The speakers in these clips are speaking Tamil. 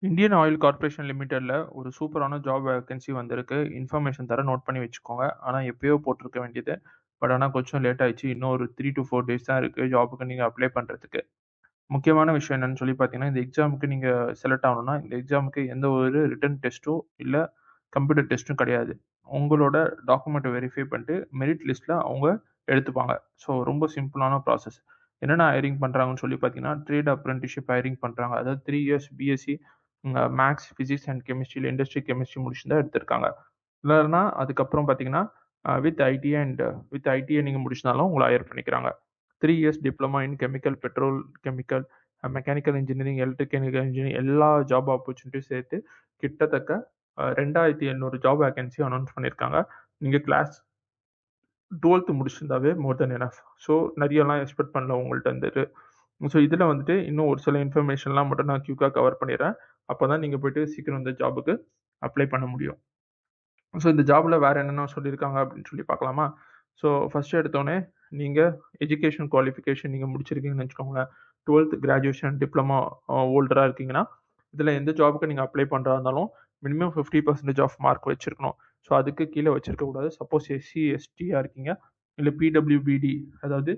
இந்தியன் ஆயில் கார்ப்பரேஷன் லிமிடெட்ல ஒரு சூப்பரான ஜாப் வேகன்சி வந்திருக்கு. இன்ஃபர்மேஷன் தரேன் நோட் பண்ணி வச்சுக்கோங்க. ஆனா எப்பயோ போட்டிருக்க வேண்டியது. பட் ஆனா கொஞ்சம் லேட் ஆயிடுச்சு. இன்னும் ஒரு 3 to 4 டேஸ் தான் இருக்கு ஜாப்க்கு நீங்க அப்ளை பண்றதுக்கு. முக்கியமான விஷயம் என்னன்னு சொல்லி பார்த்தீங்கன்னா, இந்த எக்ஸாமுக்கு நீங்க செலக்ட் ஆகணும்னா, இந்த எக்ஸாமுக்கு எந்த ஒரு ரிட்டன் டெஸ்ட்டோ, இல்ல கம்ப்யூட்டர் டெஸ்ட்டும் கிடையாது. உங்களோட டாக்குமெண்ட்ட வெரிஃபை பண்ணிட்டு மெரிட் லிஸ்ட்ல அவங்க எடுத்துப்பாங்க. ஸோ ரொம்ப சிம்பிளான ப்ராசஸ். என்னென்ன ஹையரிங் பண்றாங்கன்னு சொல்லி பார்த்தீங்கன்னா, ட்ரேட் அப்ரண்டிஸ்ஷிப் ஹையரிங் பண்றாங்க. அதாவது 3 years BSc maths, physics and கெமிஸ்ட்ரில இண்டஸ்ட்ரி கெமிஸ்ட்ரி முடிச்சிருந்தா எடுத்திருக்காங்க. இல்லன்னா அதுக்கப்புறம் பார்த்தீங்கன்னா, வித் ஐடிஐ நீங்க முடிச்சிருந்தாலும் உங்கள ஹையர் பண்ணிக்கிறாங்க. 3 years diploma in chemical, petrol chemical, mechanical engineering, electrical engineering எல்லா ஜாப் ஆப்பர்ச்சுனிட்டியும் சேர்த்து கிட்டத்தட்ட 2,800 ஜாப் வேகன்சி அனௌன்ஸ் பண்ணியிருக்காங்க. நீங்க கிளாஸ் 12th முடிச்சிருந்தாவே மோர் தென் எனஃப். ஸோ நெறையலாம் எக்ஸ்பெக்ட் பண்ணல உங்கள்ட்ட இருந்துட்டு. ஸோ இதில வந்துட்டு இன்னும் ஒரு சில இன்ஃபர்மேஷன்லாம் மட்டும் நான் குயிக்கா கவர் பண்ணிர்றேன். அப்பதான் நீங்க போயிட்டு சீக்கிரம் இந்த ஜாப்க்கு அப்ளை பண்ண முடியும். ஸோ இந்த ஜாப்ல வேற என்னென்ன சொல்லியிருக்காங்க அப்படின்னு சொல்லி பார்க்கலாமா? ஸோ ஃபர்ஸ்ட் எடுத்தோனே நீங்க எஜுகேஷன் குவாலிஃபிகேஷன் நீங்க முடிச்சிருக்கீங்கன்னு வச்சுக்கோங்களேன். 12th கிராஜுவேஷன், டிப்ளமோ ஹோல்டரா இருக்கீங்கன்னா, இதில எந்த ஜாப்க்கு நீங்க அப்ளை பண்றதா இருந்தாலும் மினிமம் 50% ஆஃப் மார்க் வச்சிருக்கணும். ஸோ அதுக்கு கீழ வச்சிருக்க கூடாது. சப்போஸ் எஸ்சி, எஸ்டியா இருக்கீங்க, இல்ல பிடபிள்யூபிடி அதாவது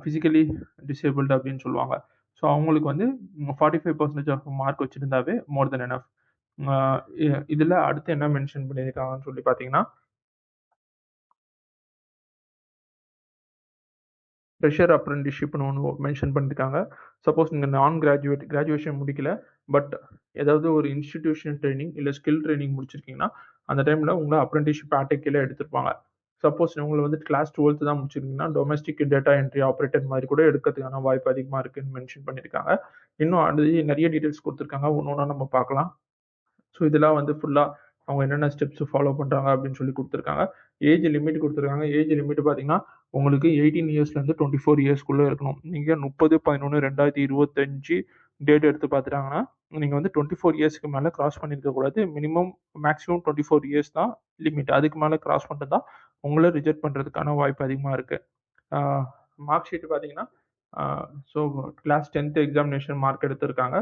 பிசிக்கலி டிசேபிள்டு அப்படின்னு சொல்லுவாங்க. ஸோ அவங்களுக்கு வந்து 45% ஆஃப் மார்க் வச்சிருந்தாவே மோர் தென் எனஃப். அ இதுல அடுத்து என்ன மென்ஷன் பண்ணியிருக்காங்கன்னு சொல்லி பார்த்தீங்கன்னா, ஃப்ரெஷர் அப்ரென்டிஸ்ஷிப்னு ஒண்ணு மென்ஷன் பண்ணியிருக்காங்க. சப்போஸ் நீங்க கிராஜுவேஷன் முடிக்கல. பட் ஏதாவது ஒரு இன்ஸ்டிடியூஷன் ட்ரெய்னிங் இல்ல ஸ்கில் ட்ரெய்னிங் முடிச்சிருக்கீங்கன்னா, அந்த டைம்ல உங்கள அப்ரென்டிஸ்ஷிப் ஆக்ட்க்கு கீழ எடுத்துப்பாங்க. சப்போஸ் உங்கள வந்து கிளாஸ் 12th தான் முடிச்சிருக்கீங்கன்னா, டொமஸ்டிக் டேட்டா என்ட்ரி ஆப்பரேட்டர் மாரி கூட எடுக்கிறதுக்கான வாய்ப்பு அதிகமா இருக்குன்னு மென்ஷன் பண்ணியிருக்காங்க. இன்னும் அது நெறைய டீட்டெயில்ஸ் குடுத்துருக்காங்க. ஒண்ணு ஒண்ணா நம்ம பார்க்கலாம். ஸோ இதெல்லாம் வந்து ஃபுல்லா அவங்க என்னென்ன ஸ்டெப்ஸ் ஃபாலோ பண்றாங்க அப்படின்னு சொல்லி குடுத்துருக்காங்க. ஏஜ் லிமிட் குடுத்துருக்காங்க. ஏஜ் லிமிட் பார்த்தீங்கன்னா, உங்களுக்கு 18 இயர்ஸ்லேருந்து 24 இயர்ஸ்க்குள்ள இருக்கணும். நீங்க 30/11/2025 டேட் எடுத்து பார்த்துட்டாங்கன்னா, நீங்க வந்து 24 இயர்ஸ்க்கு மேல கிராஸ் பண்ணியிருக்க கூடாது. மேக்ஸிமம் 24 இயர்ஸ் தான் லிமிட். அதுக்கு மேல கிராஸ் பண்ணிருந்தா உங்கள ரிஜெக்ட் பண்றதுக்கான வாய்ப்பு அதிகமா இருக்கு. ஆ மார்க் ஷீட் பார்த்தீங்கன்னா, ஆ so class 10th examination mark எடுத்திருக்காங்க.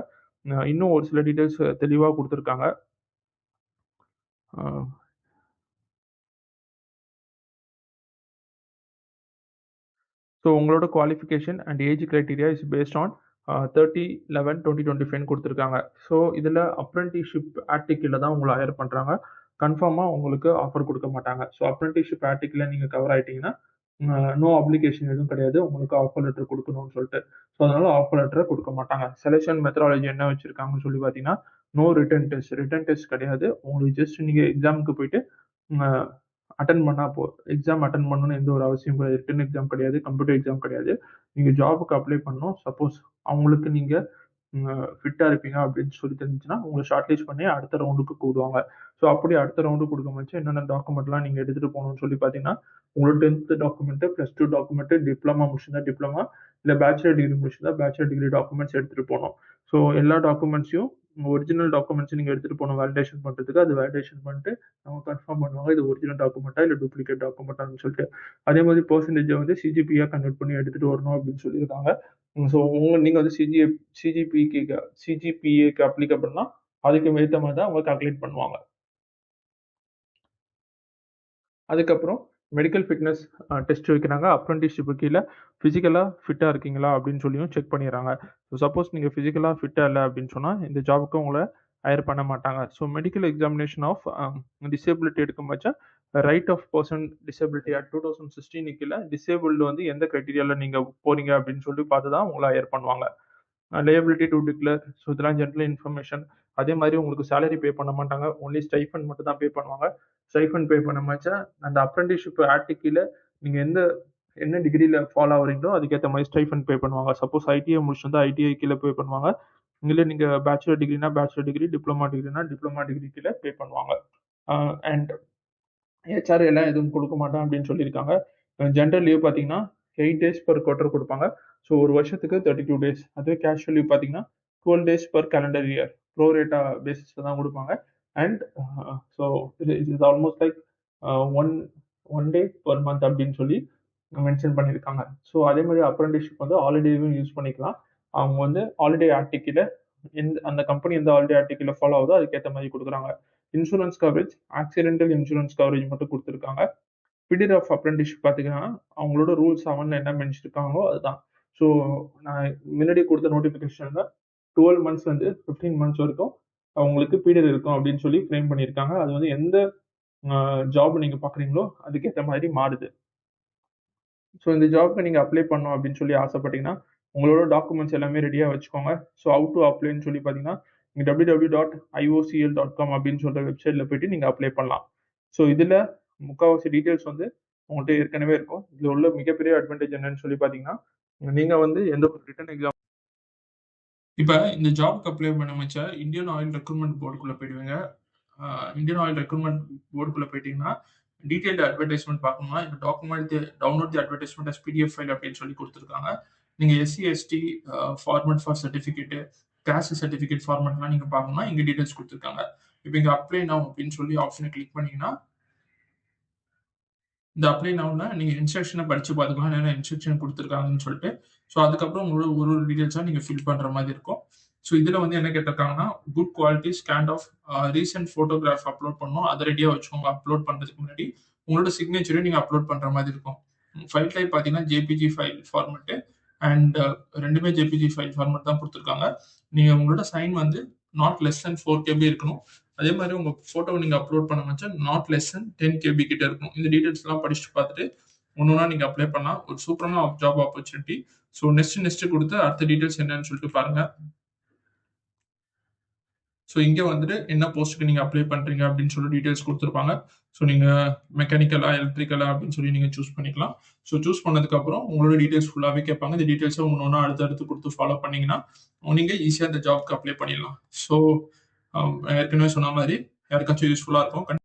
இன்னும் ஒரு சில டீட்டெயில்ஸ் தெளிவா குடுத்துருக்காங்க. ஆ ஸோ உங்களோட qualification and age criteria is based on 30/11/2025 குடுத்துருக்காங்க. ஸோ இதில அப்ரென்டிஸ்ஷிப் ஆக்ட் கீழ தான் உங்கள ஹையர் பண்றாங்க. கன்ஃபார்மா உங்களுக்கு ஆஃபர் குடுக்க மாட்டாங்க. ஸோ அப்ரென்டிஸ்ஷிப் ஆக்ட் கீழ நீங்க கவர் ஆயிட்டீங்கன்னா, நோ அப்ளிகேஷன் எதுவும் கிடையாது. உங்களுக்கு ஆஃபர் லெட்டர் குடுக்கணும்னு சொல்ட்டு. ஸோ அதனால ஆஃபர் லெட்டர குடுக்க மாட்டாங்க. செலக்ஷன் மெத்தடாலஜி என்ன வச்சிருக்காங்கன்னு சொல்லி பார்த்தீங்கன்னா, no written test. Written test கிடையாது. உங்களுக்கு ஜஸ்ட் நீங்க எக்ஸாம்க்கு போயிட்டு அ அட்டெண்ட் பண்ணா எக்ஸாம் அட்டெண்ட் பண்ணணும்னு எந்த ஒரு அவசியமும் கிடையாது. ரிட்டன் எக்ஸாம் கிடையாது. கம்ப்யூட்டர் எக்ஸாம் கிடையாது. நீங்க ஜாப்க்கு அப்ளை பண்ணணும். சப்போஸ் அவங்களுக்கு நீங்க ஃபிட்டா இருப்பீங்க அப்படின்னு சொல்லி தெரிஞ்சுச்சுன்னா, உங்கள ஷார்ட் லிஸ்ட் பண்ணி அடுத்த ரவுண்டுக்கு கூப்பிடுவாங்க. ஸோ அப்படி அடுத்த ரவுண்டுக்கு குடுக்கும்போது என்னென்ன டாக்குமெண்ட்லாம் நீங்க எடுத்துட்டு போகணும்னு சொல்லி பார்த்தீங்கன்னா, உங்களோட 10th டாக்குமெண்ட், +2 டாக்குமெண்ட், டிப்ளோமா முடிச்சிருந்தா டிப்ளோமா, இல்ல பேச்சுலர் டிகிரி முடிச்சிருந்தா பேச்சுலர் டிகிரி டாக்குமெண்ட்ஸ் எடுத்துட்டு போணும். ஸோ எல்லா டாக்குமெண்ட்ஸையும் ஒரிஜினல் டாக்குமெண்ட்ஸ் நீங்க எடுத்துட்டு போணும் வேலிடேஷன் பண்றதுக்கு. அது வேலிடேஷன் பண்ணிட்டு அவங்க கன்ஃபார்ம் பண்ணுவாங்க. இது ஒரிஜினல் டாக்குமெண்ட்டா இல்ல டூப்ளிகேட் டாக்குமெண்ட்டான்னு சொல்லிட்டு. அதே மாதிரி பெர்சன்டேஜ வந்து சிஜிபியா கன்வெர்ட் பண்ணி எடுத்துட்டு வரணும் அப்படின்னு சொல்லியிருக்காங்க. ஸோ நீங்க வந்து சிஜிபிஏக்கு அப்ளிகபிள்னா அதுக்கு ஏத்த மாரி தான் அவங்க கால்குலேட் பண்ணுவாங்க. அதுக்கப்புறம் மெடிக்கல் ஃபிட்னஸ் டெஸ்ட் வைக்கிறாங்க. அப்ரென்டிஸ்ஷிப்க்கு கீழ பிசிக்கலா ஃபிட்டா இருக்கீங்களா அப்படின்னு சொல்லியும் செக் பண்ணிர்றாங்க. சப்போஸ் நீங்க பிசிக்கலா ஃபிட்டா இல்ல அப்படின்னு சொன்னா, இந்த ஜாப்க்கு உங்கள ஹையர் பண்ண மாட்டாங்க. So medical examination of disability எடுக்கும் பட்சம் right of person disability act 2016 கீழ டிசேபிள்டு வந்து எந்த கிரைட்டீரியால நீங்க போறீங்க அப்படின்னு சொல்லி பார்த்து தான் உங்கள ஹையர் பண்ணுவாங்க. Liability to declare. ஸோ இதெல்லாம் ஜெனரல் இன்ஃபர்மேஷன். அதே மாரி உங்களுக்கு சேலரி பே பண்ண மாட்டாங்க. ஒன்லி ஸ்டைஃபண்ட் மட்டும் தான் பே பண்ணுவாங்க. ஸ்டைஃபண்ட் பே பண்ண மச்ச அந்த அப்ரென்டிஸ்ஷிப் ஆக்ட் கீழ நீங்க என்ன டிகிரில ஃபாலோ ஆகுறீங்களோ அதுக்கேத்த மாரி ஸ்டைஃபண்ட் பே பண்ணுவாங்க. சப்போஸ் ஐடிஐ முடிச்சிருந்தா ஐடிஐ கீழ பே பண்ணுவாங்க. இல்ல நீங்க பேச்சுலர் டிகிரினா பேச்சுலர் டிகிரி, டிப்ளோமா டிகிரினா டிப்ளோமா டிகிரி கீழ பே பண்ணுவாங்க. அண்ட் ஹெச்ஆர் எல்லாம் எதுவும் குடுக்க மாட்டேன் அப்படின்னு சொல்லியிருக்காங்க. ஜென்ரல் லீவ் பார்த்தீங்கன்னா, 8 டேஸ் பெர் குவார்ட்டர் குடுப்பாங்க. ஸோ ஒரு வருஷத்துக்கு 32 டேஸ். அதுவே கேஷுவல் லீவ் பார்த்தீங்கன்னா, 12 days per calendar year. Pro rata பேசிஸ்ல தான் குடுப்பாங்க. And so it is almost like a one one day per month அப்படின்னு சொல்லி மென்ஷன் பண்ணியிருக்காங்க. ஸோ அதே மாரி அப்ரென்டிஸ்ஷிப் வந்து ஹாலிடேவும் யூஸ் பண்ணிக்கலாம். அவங்க வந்து ஹாலிடே ஆக்ட் கீழ அந்த கம்பெனி எந்த ஆல்ரெடி ஆர்டிக்கல ஃபாலோ ஆகுதோ அதுக்கேற்ற மாதிரி கொடுக்குறாங்க. Insurance coverage, accidental insurance coverage மட்டும் கொடுத்துருக்காங்க. பீரியட் ஆஃப் அப்ரெண்டிஸ்ஷிப் பார்த்தீங்கன்னா அவங்களோட ரூல் 7ல என்ன மென்ஷன் அதுதான். ஸோ நான் முன்னாடி கொடுத்த நோட்டிஃபிகேஷனில் 12 மந்த்ஸ் வந்து 15 மந்த்ஸ் வரைக்கும் அவங்களுக்கு பீரியட் இருக்கும் அப்படின்னு சொல்லி ஃப்ரேம் பண்ணியிருக்காங்க. அது வந்து எந்த ஜாப் நீங்கள் பார்க்குறீங்களோ அதுக்கேற்ற மாதிரி மாறுது. ஸோ இந்த ஜாப்க்கு நீங்கள் அப்ளை பண்ணணும் அப்படின்னு சொல்லி ஆசைப்பட்டீங்கன்னா உங்களோட டாக்குமெண்ட்ஸ் எல்லாமே ரெடியாக வச்சுக்கோங்க. ஸோ ஹவு டு அப்ளைன்னு சொல்லி பார்த்தீங்கன்னா நீங்கள் www.iocl.com அப்படின்னு சொல்கிற வெப்சைட்டில் போயிட்டு நீங்கள் அப்ளை பண்ணலாம். ஸோ இதில் முக்கால்வாசி டீட்டெயில்ஸ் வந்து உங்கள்கிட்ட ஏற்கனவே இருக்கும். இதில் உள்ள மிகப்பெரிய அட்வான்டேஜ் என்னன்னு சொல்லி பார்த்தீங்கன்னா நீங்கள் வந்து எந்த ஒரு ரிட்டன் எக்ஸாம் இப்போ இந்த ஜாப்க்கு அப்ளை பண்ண வச்ச இந்தியன் ஆயில் ரெக்ரூட்மெண்ட் போர்டுக்குள்ளே போயிடுவீங்க. இந்தியன் ஆயில் ரெக்ரூட்மெண்ட் போர்டுக்குள்ளே போயிட்டீங்கன்னா டீடைல்டு அட்வர்டைஸ்மெண்ட் பார்க்கணும்னா இந்த document download the advertisement as PDF file அப்படின்னு சொல்லி கொடுத்துருக்காங்க. நீங்கள் SC ST format for certificate, caste certificate ஃபார்மட்லாம் நீங்கள் பார்க்கணும்னா இங்கே டீடைல்ஸ் கொடுத்துருக்காங்க. இப்போ இங்கே அப்ளை நவ் அப்படின்னு சொல்லி ஆப்ஷனை கிளிக் பண்ணீங்கன்னா இந்த அப்ளை நவுல நீங்கள் இன்ஸ்ட்ரக்ஷனை படித்து பார்த்துக்கலாம். என்னென்ன இன்ஸ்ட்ரக்ஷன் கொடுத்துருக்காங்கன்னு சொல்லிட்டு. ஸோ அதுக்கப்புறம் உங்களோட ஒரு டீடைல்ஸாக நீங்கள் ஃபில் பண்ணுற மாதிரி இருக்கும். ஸோ இதில் வந்து என்ன கேட்டிருக்காங்கன்னா good quality scan of recent photograph upload பண்ணணும். அதை ரெடியாக வச்சுக்கோங்க. அப்லோட் பண்ணுறதுக்கு முன்னாடி உங்களோட சிக்னேச்சரையும் நீங்கள் அப்லோட் பண்ணுற மாதிரி இருக்கும். ஃபைல் டைப் பார்த்தீங்கன்னா ஜேபிஜி ஃபைல் ஃபார்மெட்டு அண்ட் ரெண்டுமே ஜேபிஜி ஃபைல் ஃபார்மெட் தான் கொடுத்துருக்காங்க. நீங்கள் உங்களோட சைன் வந்து நாட் லெஸ் தென் 4 KB இருக்கணும். அதே மாதிரி உங்கள் ஃபோட்டோவை நீங்கள் அப்லோட் பண்ண வச்சா நாட் லெஸ் தென் 10 KB கிட்ட இருக்கணும். இந்த டீடைல்ஸ்லாம் படிச்சுட்டு பார்த்துட்டு ஒன்று நீங்கள் அப்ளை பண்ணலாம். ஒரு சூப்பரான ஜாப் ஆப்பர்ச்சுனிட்டி. ஸோ நெக்ஸ்ட் கொடுத்து அடுத்த டீடைல்ஸ் என்னன்னு சொல்லிட்டு பாருங்கள். ஸோ இங்கே வந்துட்டு என்ன போஸ்ட்டுக்கு நீங்கள் அப்ளை பண்ணுறீங்க அப்படின்னு சொல்லி டீடைல்ஸ் கொடுத்துருப்பாங்க. ஸோ நீங்கள் மெக்கானிக்கலா எலக்ட்ரிக்கலா அப்படின்னு சொல்லி நீங்கள் சூஸ் பண்ணிக்கலாம். ஸோ சூஸ் பண்ணதுக்கப்புறம் உங்களோட டீடைல்ஸ் ஃபுல்லாகவே கேட்பாங்க. இந்த டீடைல்ஸை ஒன்று அடுத்தடுத்து கொடுத்து ஃபாலோ பண்ணிங்கன்னா நீங்கள் ஈஸியாக இந்த ஜாப்க்கு அப்ளை பண்ணிடலாம். ஸோ ஏற்கனவே சொன்ன மாதிரி யாருக்காச்சும் யூஸ்ஃபுல்லாக இருக்கும்.